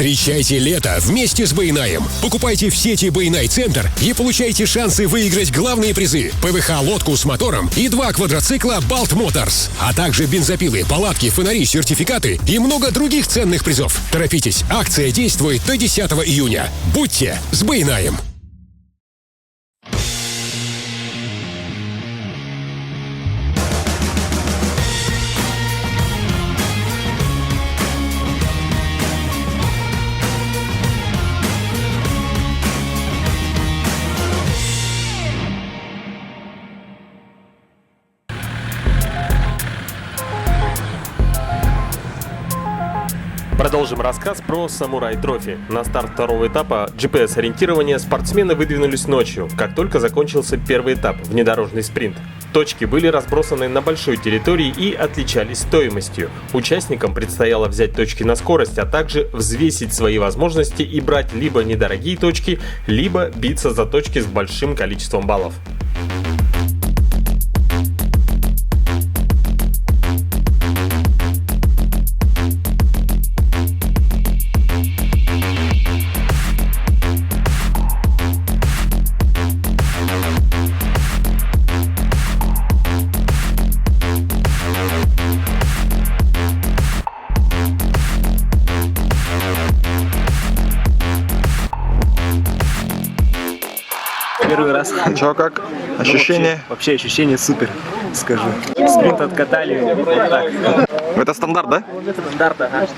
Встречайте лето вместе с Байнаем. Покупайте в сети Байнай Центр и получайте шансы выиграть главные призы: ПВХ-лодку с мотором и 2 квадроцикла Balt Motors, а также бензопилы, палатки, фонари, сертификаты и много других ценных призов. Торопитесь, акция действует до 10 июня. Будьте с Байнаем. Продолжим рассказ про Самурай Трофи. На старт второго этапа GPS-ориентирования спортсмены выдвинулись ночью, как только закончился первый этап – внедорожный спринт. Точки были разбросаны на большой территории и отличались стоимостью. Участникам предстояло взять точки на скорость, а также взвесить свои возможности и брать либо недорогие точки, либо биться за точки с большим количеством баллов. Первый раз. Чё, как? Ощущения? Вообще ощущения супер, скажу. Спринт откатали вот так. Это стандарт, да? Стандарт, ага.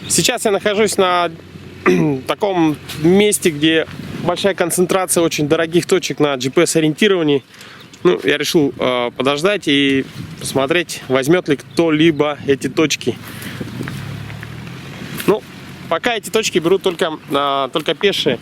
Сейчас я нахожусь на таком месте, где большая концентрация очень дорогих точек на GPS-ориентировании. Ну, я решил подождать и посмотреть, возьмет ли кто-либо эти точки. Ну, пока эти точки берут только пешие.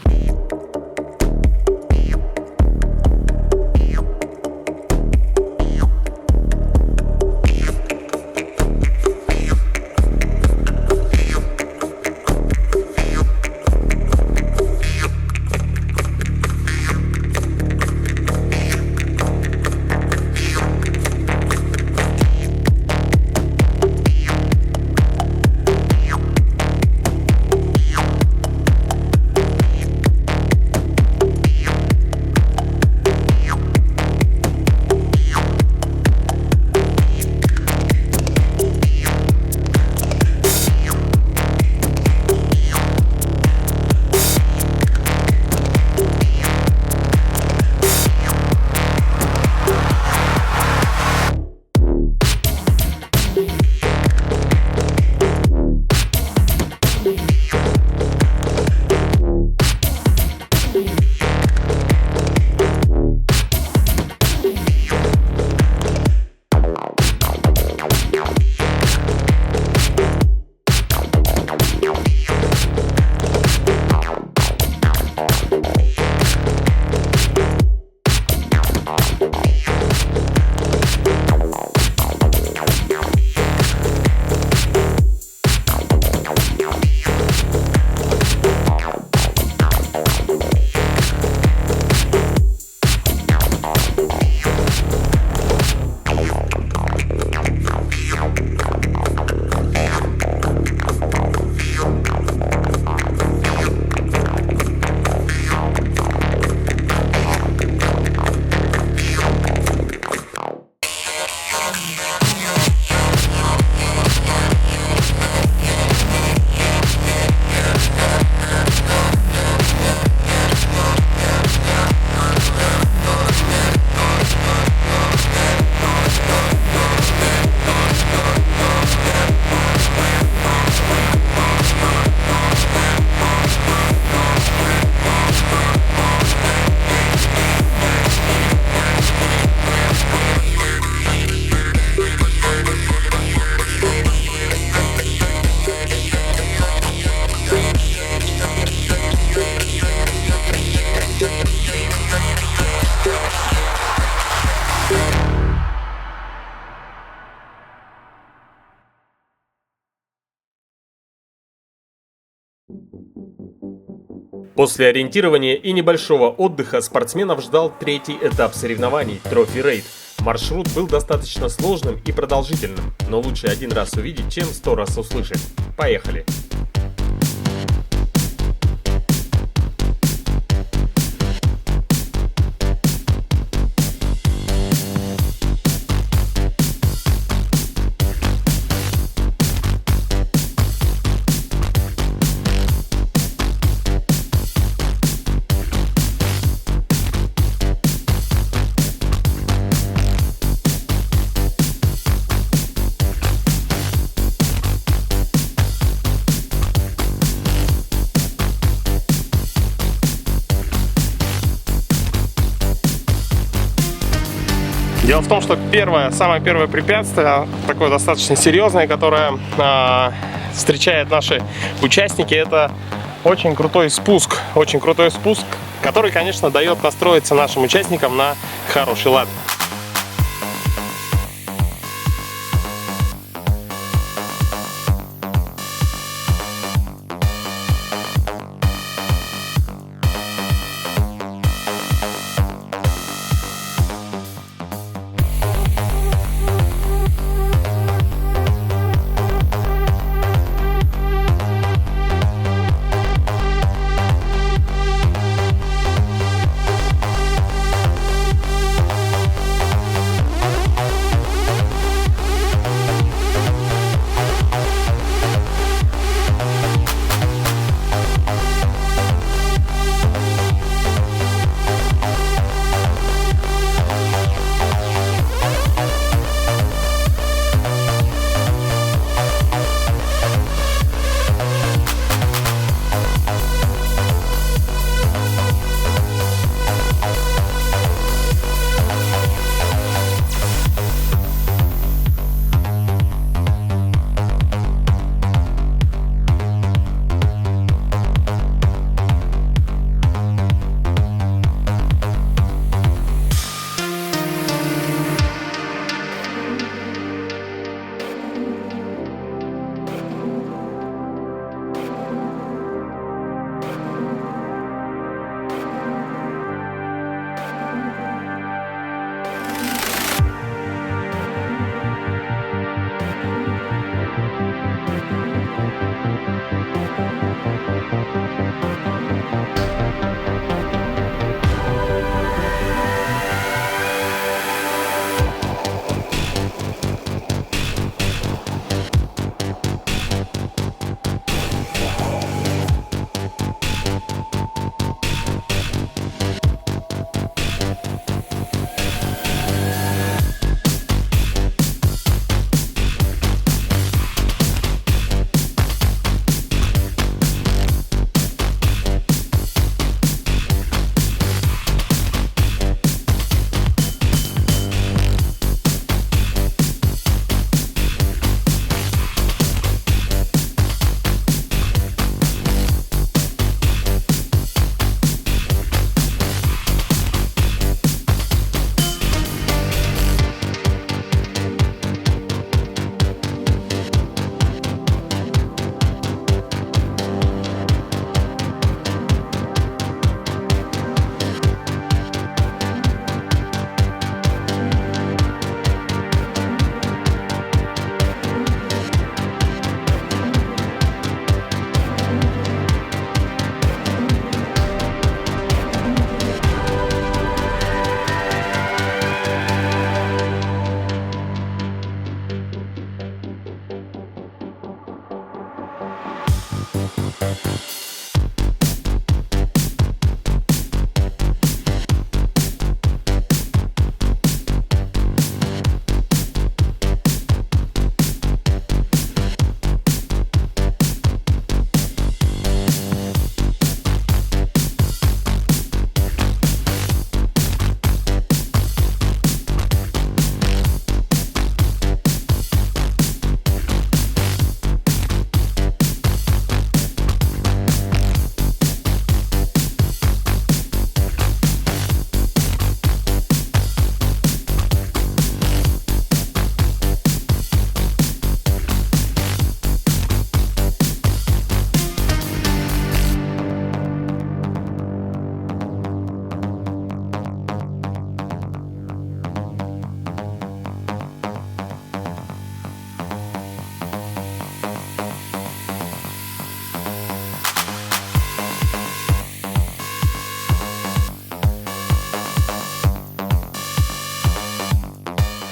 После ориентирования и небольшого отдыха спортсменов ждал третий этап соревнований – Trophy Raid. Маршрут был достаточно сложным и продолжительным, но лучше один раз увидеть, чем 100 раз услышать. Поехали! Дело в том, что самое первое препятствие, такое достаточно серьезное, которое встречают наши участники, это очень крутой спуск, который, конечно, дает настроиться нашим участникам на хороший лад.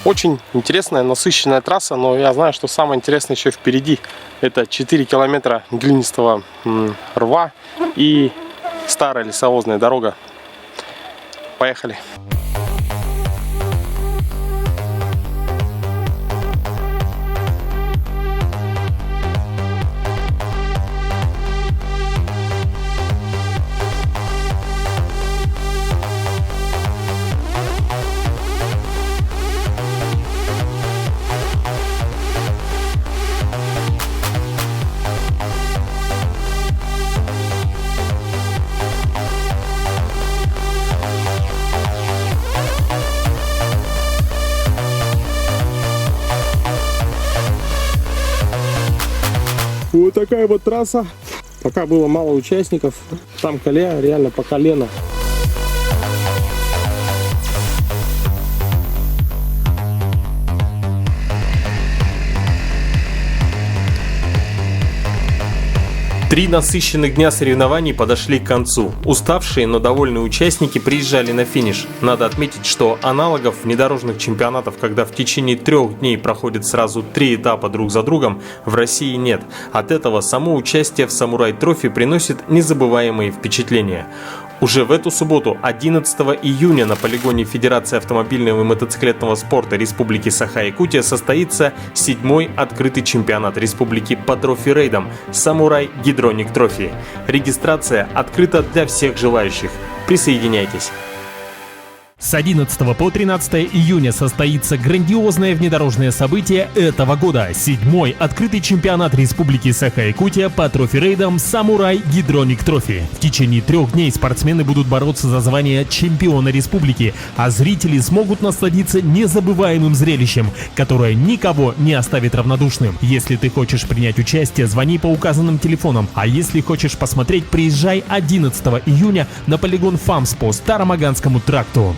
Очень интересная, насыщенная трасса, но я знаю, что самое интересное еще впереди. Это 4 километра глинистого рва и старая лесовозная дорога. Поехали! Вот такая вот трасса. Пока было мало участников. Там колея реально по колено. Три насыщенных дня соревнований подошли к концу. Уставшие, но довольные участники приезжали на финиш. Надо отметить, что аналогов внедорожных чемпионатов, когда в течение 3 дней проходят сразу 3 этапа друг за другом, в России нет. От этого само участие в Самурай Трофи приносит незабываемые впечатления. Уже в эту субботу, 11 июня, на полигоне Федерации автомобильного и мотоциклетного спорта Республики Саха-Якутия состоится 7-й открытый чемпионат республики по трофи-рейдам «Самурай Гидроник Трофи». Регистрация открыта для всех желающих. Присоединяйтесь! С 11 по 13 июня состоится грандиозное внедорожное событие этого года – 7-й открытый чемпионат Республики Саха-Якутия по трофи-рейдам «Самурай Гидроник Трофи». В течение 3 дней спортсмены будут бороться за звание чемпиона республики, а зрители смогут насладиться незабываемым зрелищем, которое никого не оставит равнодушным. Если ты хочешь принять участие, звони по указанным телефонам, а если хочешь посмотреть, приезжай 11 июня на полигон ФАМС по Старомаганскому тракту.